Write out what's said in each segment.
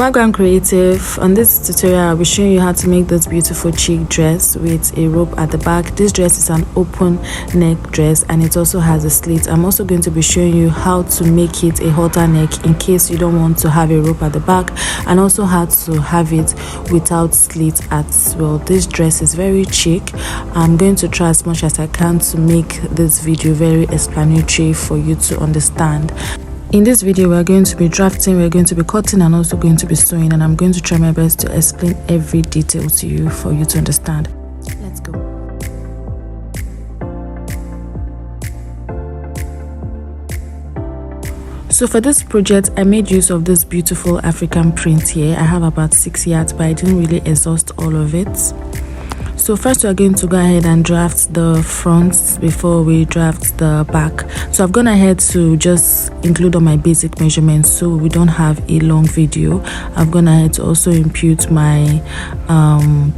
Background creative. On this tutorial I'll be showing you how to make this beautiful chic dress with a rope at the back. This dress is an open neck dress and it also has a slit. I'm also going to be showing you how to make it a halter neck in case you don't want to have a rope at the back, and also how to have it without slit as well. This dress is very chic. I'm going to try as much as I can to make this video very explanatory for you to understand. In this video, we're going to be drafting, we're going to be cutting, and also going to be sewing, and I'm going to try my best to explain every detail to you for you to understand. Let's go. So for this project, I made use of this beautiful African print here. I have about 6 yards, but I didn't really exhaust all of it. So first we're going to go ahead and draft the front before we draft the back. So I've gone ahead to just include all my basic measurements so we don't have a long video. I've gone ahead to also impute my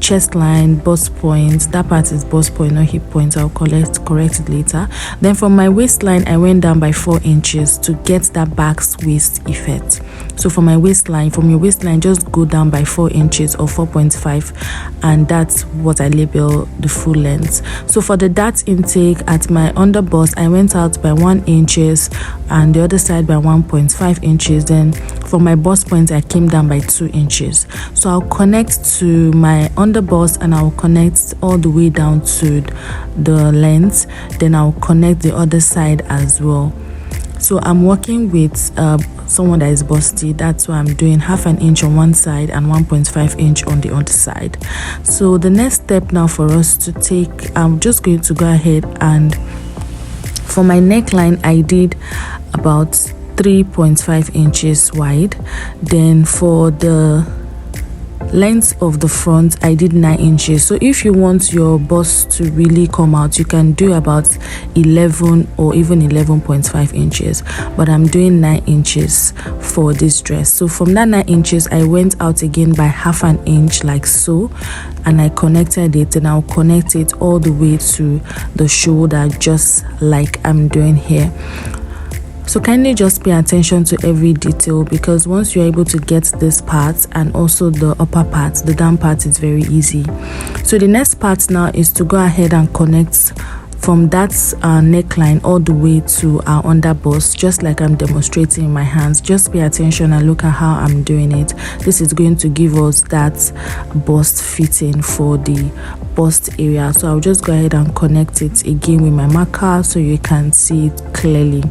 chest line, bust point. That part is bust point, not hip point. I'll correct it later. Then from my waistline, I went down by 4 inches to get that back waist effect. So for my waistline, from your waistline, just go down by 4 inches or 4.5, and that's what I label the full length. So for the dart intake at my under bust, I went out by 1 inches and the other side by 1.5 inches. Then for my bust point, I came down by 2 inches. So I'll connect to my under bust and I'll connect all the way down to the length. Then I'll connect the other side as well. So I'm working with someone that is busty. That's why I'm doing 1/2 inch on one side and 1.5 inch on the other side. So the next step now for us to take, I'm just going to go ahead and for my neckline, I did about 3.5 inches wide. Then for the length of the front, I did 9 inches. So if you want your bust to really come out, you can do about 11 or even 11.5 inches, but I'm doing 9 inches for this dress. So from that 9 inches, I went out again by 1/2 inch like so, and I connected it, and I'll connect it all the way to the shoulder just like I'm doing here. So kindly just pay attention to every detail, because once you're able to get this part and also the upper part, the down part is very easy. So the next part now is to go ahead and connect from that neckline all the way to our under bust, just like I'm demonstrating in my hands. Just pay attention and look at how I'm doing it. This is going to give us that bust fitting for the bust area. So I'll just go ahead and connect it again with my marker so you can see it clearly.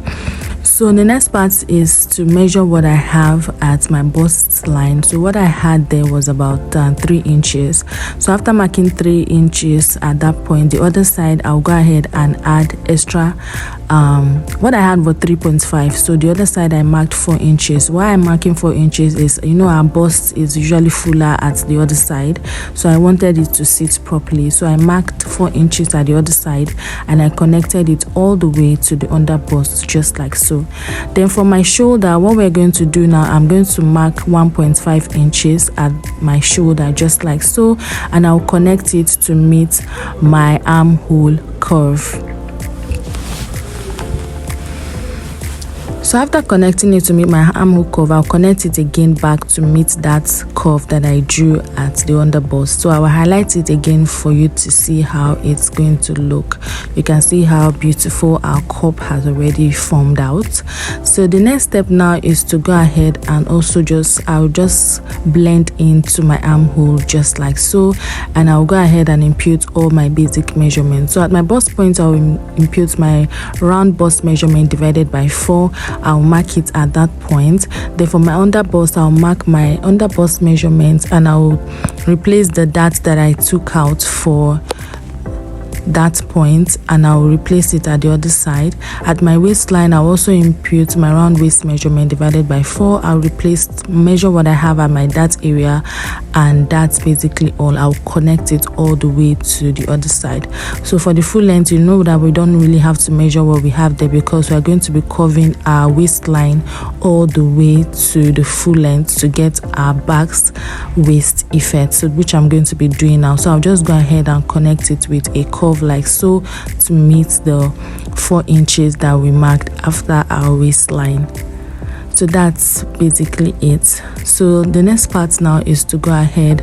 So the next part is to measure what I have at my bust line. So what I had there was about 3 inches. So after marking 3 inches at that point, the other side, I'll go ahead and add extra. What I had was 3.5. So the other side I marked 4 inches. Why I'm marking 4 inches is, you know, our bust is usually fuller at the other side. So I wanted it to sit properly. So I marked 4 inches at the other side and I connected it all the way to the under bust, just like so. Then for my shoulder, what we're going to do now, I'm going to mark 1.5 inches at my shoulder, just like so, and I'll connect it to meet my armhole curve. So after connecting it to meet my armhole curve, I'll connect it again back to meet that curve that I drew at the under bust. So I will highlight it again for you to see how it's going to look. You can see how beautiful our cup has already formed out. So the next step now is to go ahead and also I'll just blend into my armhole just like so, and I'll go ahead and impute all my basic measurements. So at my bust point, I'll impute my round bust measurement divided by 4. I'll mark it at that point. Then for my under bust, I'll mark my under bust measurements and I'll replace the dart that I took out for that point, and I'll replace it at the other side. At my waistline, I'll also impute my round waist measurement divided by 4. I'll measure what I have at my dart area, and that's basically all. I'll connect it all the way to the other side. So for the full length, you know that we don't really have to measure what we have there, because we are going to be covering our waistline all the way to the full length to get our back's waist effect, so which I'm going to be doing now. So I'll just go ahead and connect it with a curve like so to meet the 4 inches that we marked after our waistline. So that's basically it. So the next part now is to go ahead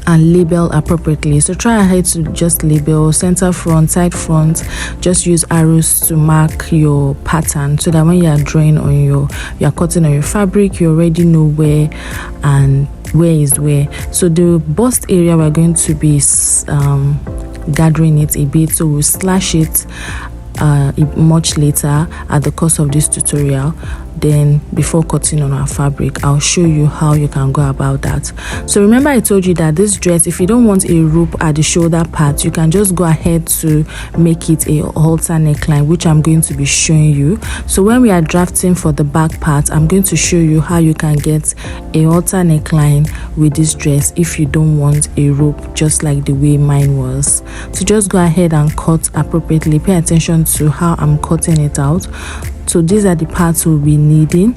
and label appropriately. So try ahead to just label center front, side front. Just use arrows to mark your pattern so that when you are drawing on you're cutting on your fabric, you already know where and where is where. So the bust area, we're going to be gathering it a bit, so we'll slash it much later at the course of this tutorial. Then before cutting on our fabric, I'll show you how you can go about that. So remember, I told you that this dress, if you don't want a rope at the shoulder part, you can just go ahead to make it a halter neckline, which I'm going to be showing you. So when we are drafting for the back part, I'm going to show you how you can get a halter neckline with this dress if you don't want a rope, just like the way mine was. So just go ahead and cut appropriately. Pay attention to how I'm cutting it out. So these are the parts we'll be needing,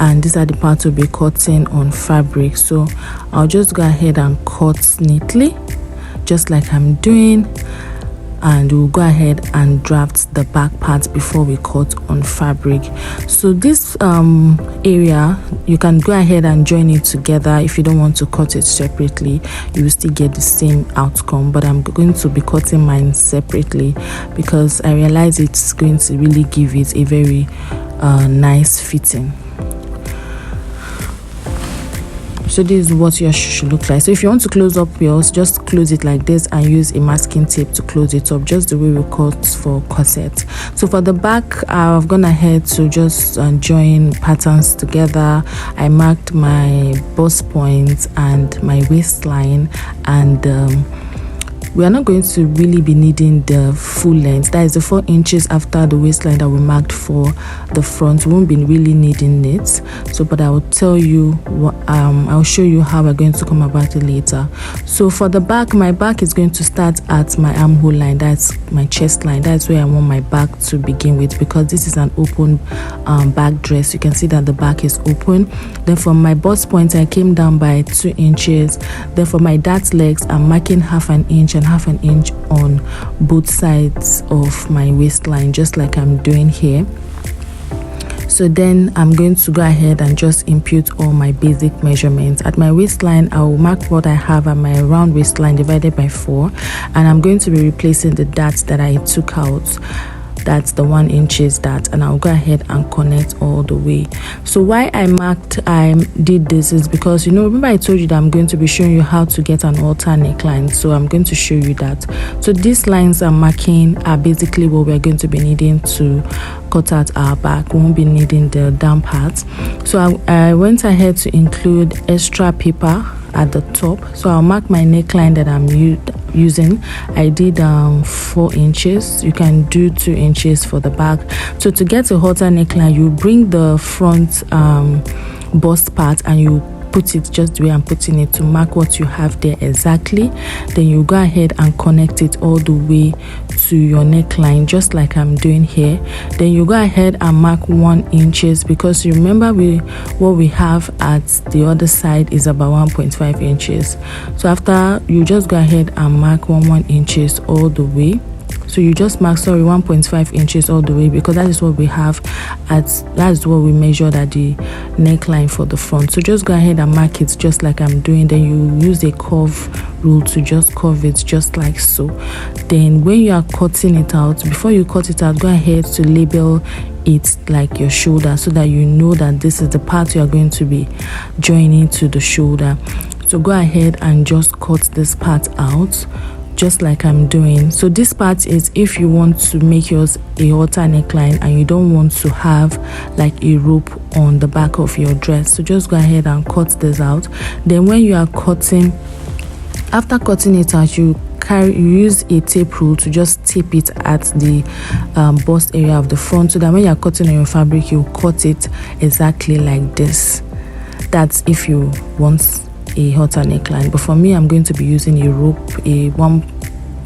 and these are the parts we'll be cutting on fabric. So I'll just go ahead and cut neatly, just like I'm doing, and we'll go ahead and draft the back part before we cut on fabric. So this area, you can go ahead and join it together. If you don't want to cut it separately, you will still get the same outcome, but I'm going to be cutting mine separately because I realize it's going to really give it a very nice fitting. So this is what yours should look like. So if you want to close up yours, just close it like this and use a masking tape to close it up, just the way we cut for corset. So for the back, I've gone ahead to just join patterns together. I marked my bust point and my waistline, and we are not going to really be needing the full length. That is the 4 inches after the waistline that we marked for the front. We won't be really needing it. So, but I will tell you what, I'll show you how we're going to come about it later. So for the back, my back is going to start at my armhole line. That's my chest line. That's where I want my back to begin with, because this is an open back dress. You can see that the back is open. Then from my bust point, I came down by 2 inches. Then for my dart legs, I'm marking half an inch and half an inch on both sides of my waistline, just like I'm doing here. So then I'm going to go ahead and just impute all my basic measurements. At my waistline, I will mark what I have at my round waistline divided by 4, and I'm going to be replacing the darts that I took out. That's the 1 inches dart, and I'll go ahead and connect all the way. So why I did this is because, you know, remember I told you that I'm going to be showing you how to get an halter neckline. So I'm going to show you that. So these lines I'm marking are basically what we're going to be needing to cut out our back. We won't be needing the down part. So I went ahead to include extra paper at the top. So I'll mark my neckline that I'm using. I did 4 inches. You can do 2 inches for the back. So to get a halter neckline, you bring the front bust part and you put it just the way I'm putting it to mark what you have there exactly. Then you go ahead and connect it all the way to your neckline, just like I'm doing here. Then you go ahead and mark 1 inches, because you remember what we have at the other side is about 1.5 inches. So after, you just go ahead and mark 1 inches all the way. So you just mark 1.5 inches all the way, because that is what we have that is what we measured at the neckline for the front. So just go ahead and mark it just like I'm doing. Then you use a curve rule to just curve it just like so. Then when you are cutting it out, before you cut it out, go ahead to label it like your shoulder, so that you know that this is the part you are going to be joining to the shoulder. So go ahead and just cut this part out just like I'm doing. So this part is if you want to make yours a halter neckline and you don't want to have like a rope on the back of your dress. So just go ahead and cut this out. Then when you are cutting, after cutting it out, you use a tape rule to just tape it at the bust area of the front, so that when you're cutting on your fabric, you cut it exactly like this. That's if you want a halter neckline. But for me, I'm going to be using a rope, a 1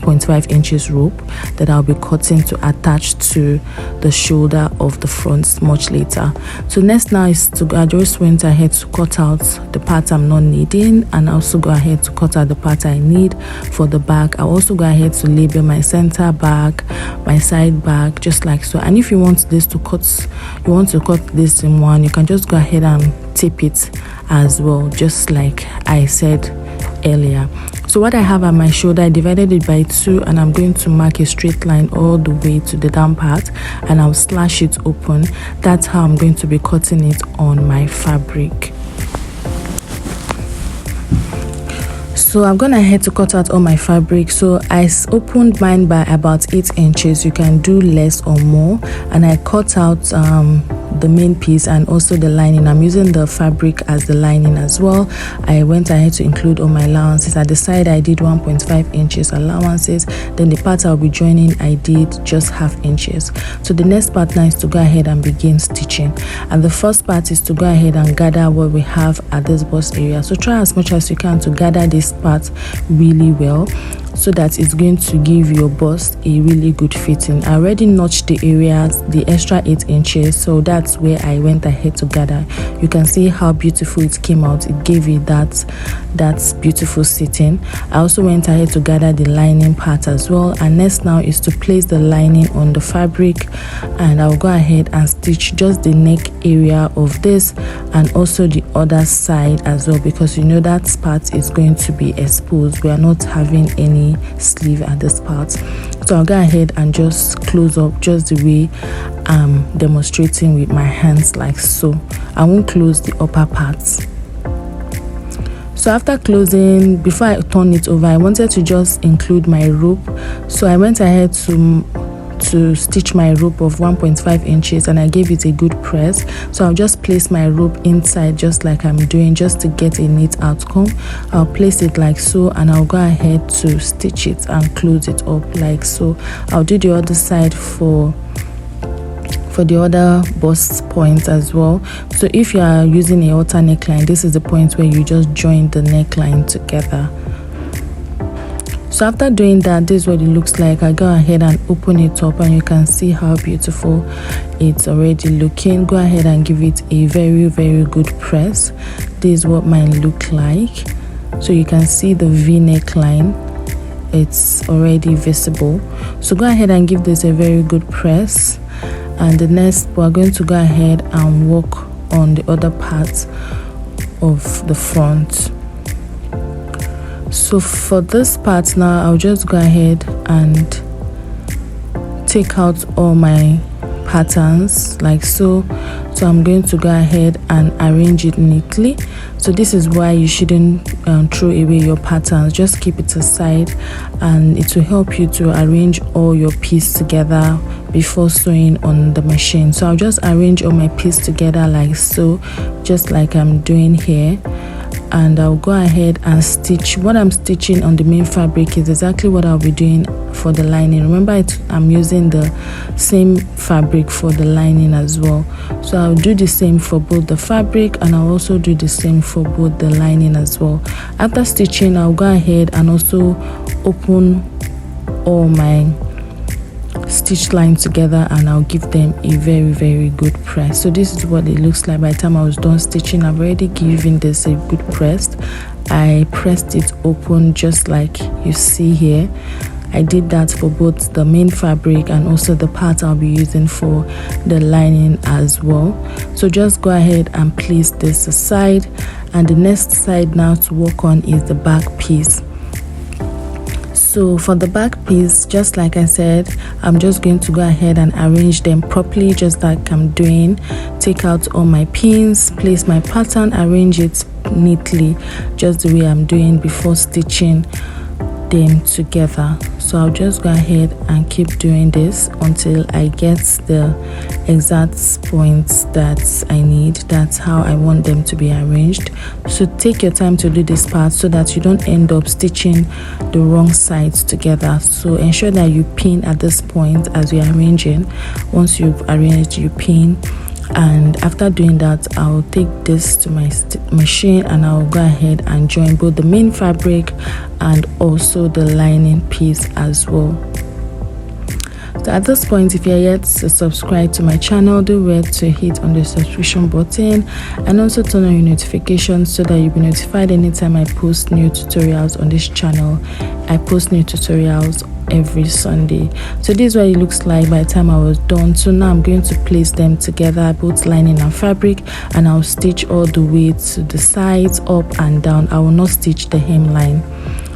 1.5 inches rope that I'll be cutting to attach to the shoulder of the front much later. So next now is to I just went ahead to cut out the part I'm not needing, and also go ahead to cut out the part I need for the back. I'll also go ahead to label my center back, my side back, just like so. And if you want this to cut, you want to cut this in one, you can just go ahead and tape it as well, just like I said earlier. So what I have at my shoulder, I divided it by 2, and I'm going to mark a straight line all the way to the down part, and I'll slash it open. That's how I'm going to be cutting it on my fabric. So I'm gonna head to cut out all my fabric. So I opened mine by about 8 inches. You can do less or more, and I cut out the main piece and also the lining. I'm using the fabric as the lining as well. I went ahead to include all my allowances. At the side I did 1.5 inches allowances, then the part I'll be joining I did just half inches. So the next part now is to go ahead and begin stitching, and the first part is to go ahead and gather what we have at this bust area. So try as much as you can to gather this part really well, so that it's going to give your bust a really good fitting. I already notched the areas, the extra 8 inches, so that's where I went ahead to gather. You can see how beautiful it came out. It gave it that beautiful sitting. I also went ahead to gather the lining part as well, and next now is to place the lining on the fabric, and I'll go ahead and stitch just the neck area of this and also the other side as well, because you know that part is going to be exposed. We are not having any sleeve at this part. So I'll go ahead and just close up just the way I'm demonstrating with my hands, like so. I won't close the upper parts. So after closing, before I turn it over, I wanted to just include my rope. So I went ahead to stitch my rope of 1.5 inches, and I gave it a good press. So I'll just place my rope inside just like I'm doing, just to get a neat outcome. I'll place it like so, and I'll go ahead to stitch it and close it up like so. I'll do the other side for the other bust point as well. So if you are using a halter neckline, this is the point where you just join the neckline together. So after doing that, this is what it looks like. I go ahead and open it up, and you can see how beautiful it's already looking. Go ahead and give it a very, very good press. This is what mine look like. So you can see the V neckline, it's already visible. So go ahead and give this a very good press, and the next we're going to go ahead and work on the other part of the front. So for this part now, I'll just go ahead and take out all my patterns like so. So I'm going to go ahead and arrange it neatly. So this is why you shouldn't throw away your patterns. Just keep it aside, and it will help you to arrange all your pieces together before sewing on the machine. So I'll just arrange all my pieces together like so, just like I'm doing here. And I'll go ahead and stitch. What I'm stitching on the main fabric is exactly what I'll be doing for the lining. Remember, I'm using the same fabric for the lining as well. So I'll do the same for both the fabric, and I'll also do the same for both the lining as well. After stitching, I'll go ahead and also open all my stitch lines together, and I'll give them a very, very good press. So this is what it looks like. By the time I was done stitching, I've already given this a good press. I pressed it open just like you see here. I did that for both the main fabric and also the part I'll be using for the lining as well. So just go ahead and place this aside, and the next side now to work on is the back piece. So for the back piece, just like I said, I'm just going to go ahead and arrange them properly, just like I'm doing. Take out all my pins, place my pattern, arrange it neatly, just the way I'm doing before stitching them together. So I'll just go ahead and keep doing this until I get the exact points that I need. That's how I want them to be arranged. So take your time to do this part so that you don't end up stitching the wrong sides together. So ensure that you pin at this point as you're arranging. Once you've arranged, you pin, And after doing that, I'll take this to my machine and I'll go ahead and join both the main fabric and also the lining piece as well. So at this point, if you're yet to subscribe to my channel, do well to hit on the subscription button and also turn on your notifications so that you'll be notified anytime I post new tutorials on this channel. I post new tutorials every Sunday. So this is what it looks like by the time I was done. So now I'm going to place them together, both lining and fabric, and I'll stitch all the way to the sides, up and down. I will not stitch the hemline.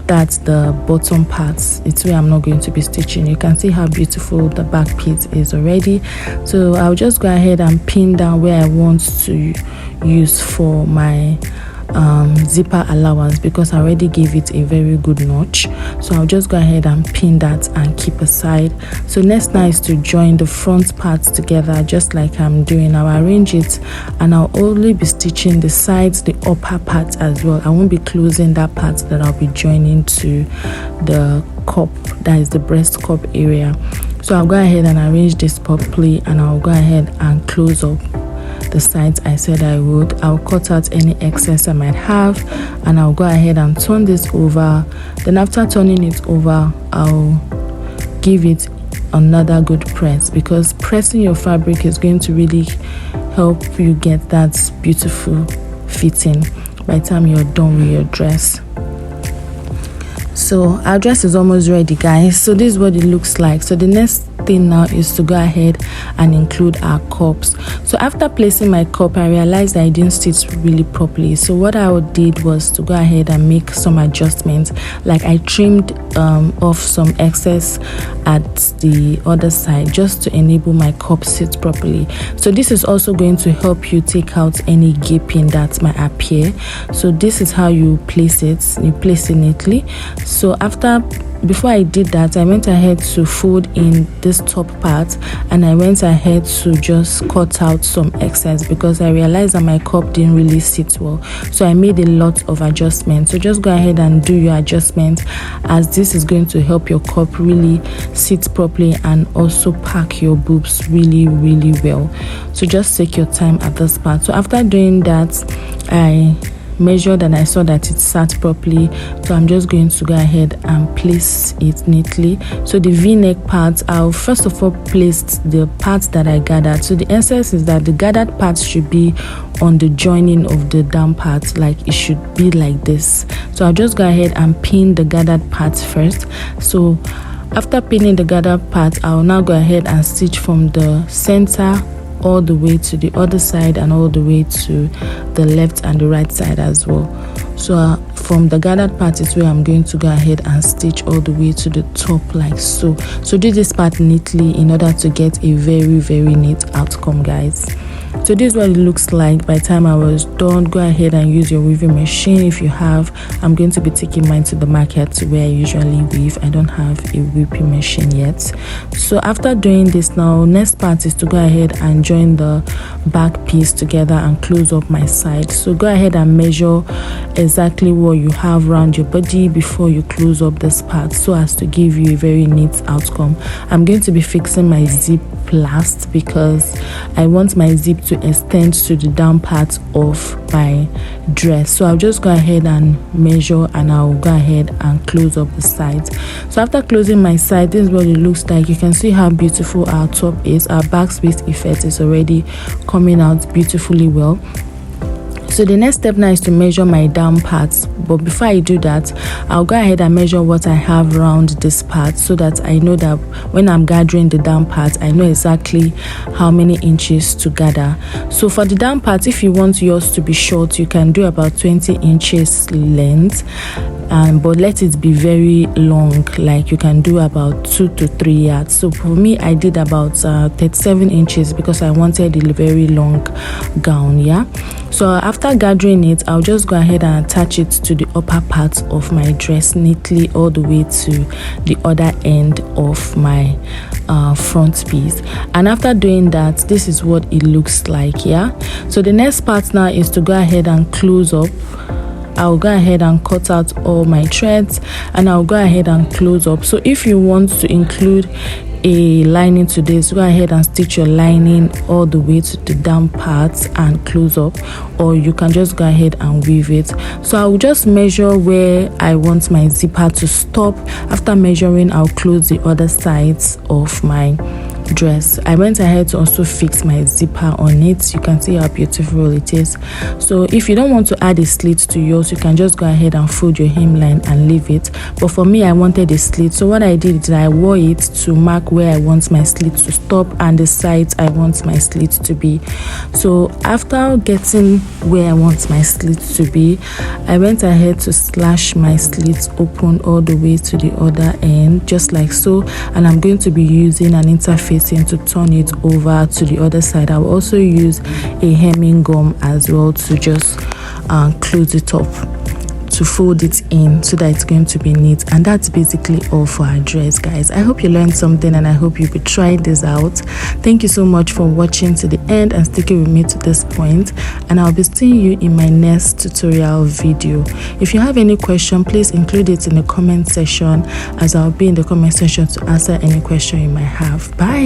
That's the bottom parts. It's where I'm not going to be stitching. You can see how beautiful the back piece is already. So I'll just go ahead and pin down where I want to use for my zipper allowance, because I already gave it a very good notch. So I'll just go ahead and pin that and keep aside. So next now is to join the front parts together just like I'm doing. I'll arrange it and I'll only be stitching the sides, the upper part as well. I won't be closing that part that I'll be joining to the cup, that is the breast cup area. So I'll go ahead and arrange this properly and I'll go ahead and close up the sides I said I would. I'll cut out any excess I might have and I'll go ahead and turn this over. Then after turning it over, I'll give it another good press, because pressing your fabric is going to really help you get that beautiful fitting by the time you're done with your dress. So our dress is almost ready, guys. So this is what it looks like. So the next thing now is to go ahead and include our cups. So after placing my cup, I realized I didn't stitch really properly. So what I did was to go ahead and make some adjustments. Like I trimmed off some excess at the other side just to enable my cup sit properly. So this is also going to help you take out any gaping that might appear. So this is how you place it. You place it neatly. So before I did that, I went ahead to fold in this top part and I went ahead to just cut out some excess because I realized that my cup didn't really sit well. So I made a lot of adjustments. So just go ahead and do your adjustments, as this is going to help your cup really sit properly and also pack your boobs really well. So just take your time at this part. So after doing that, I measured and I saw that it sat properly, so I'm just going to go ahead and place it neatly. So the v-neck part, I'll first of all place the parts that I gathered. So the essence is that the gathered parts should be on the joining of the down part, like it should be like this. So I'll just go ahead and pin the gathered parts first. So after pinning the gathered part, I'll now go ahead and stitch from the center all the way to the other side and all the way to the left and the right side as well. So from the gathered part is where I'm going to go ahead and stitch all the way to the top like so. So do this part neatly in order to get a very neat outcome, guys. So this is what it looks like by the time I was done. Go ahead and use your weaving machine if you have. I'm going to be taking mine to the market where I usually weave. I don't have a weaving machine yet. So after doing this, now next part is to go ahead and join the back piece together and close up my side. So go ahead and measure exactly what you have around your body before you close up this part, so as to give you a very neat outcome. I'm going to be fixing my zip last because I want my zip to extend to the down part of my dress. So I'll just go ahead and measure and I'll go ahead and close up the sides. So after closing my side, this is what it looks like. You can see how beautiful our top is. Our back space effect is already coming out beautifully well. So the next step now is to measure my down parts, but before I do that, I'll go ahead and measure what I have around this part, so that I know that when I'm gathering the down part, I know exactly how many inches to gather. So for the down part, if you want yours to be short, you can do about 20 inches length, but let it be very long, like you can do about 2 to 3 yards. So for me, I did about 37 inches because I wanted a very long gown. Yeah, so after gathering it, I'll just go ahead and attach it to the upper part of my dress neatly all the way to the other end of my front piece. And after doing that, this is what it looks like. Yeah, so the next part now is to go ahead and close up. I'll go ahead and cut out all my threads and I'll go ahead and close up. So if you want to include a lining to this, go ahead and stitch your lining all the way to the down part and close up, or you can just go ahead and weave it. So I'll just measure where I want my zipper to stop. After measuring, I'll close the other sides of my dress. I went ahead to also fix my zipper on it. You can see how beautiful it is. So if you don't want to add a slit to yours, you can just go ahead and fold your hemline and leave it. But for me, I wanted a slit, so what I did is I wore it to mark where I want my slit to stop and the sides I want my slit to be. So after getting where I want my slit to be, I went ahead to slash my slits open all the way to the other end, just like so, and I'm going to be using an interfacing to turn it over to the other side. I'll also use a hemming gum as well to just close it up, to fold it in so that it's going to be neat. And that's basically all for our dress, guys. I hope you learned something, and I hope you could try this out. Thank you so much for watching to the end and sticking with me to this point, and I'll be seeing you in my next tutorial video. If you have any question, please include it in the comment section, as I'll be in the comment section to answer any question you might have. Bye.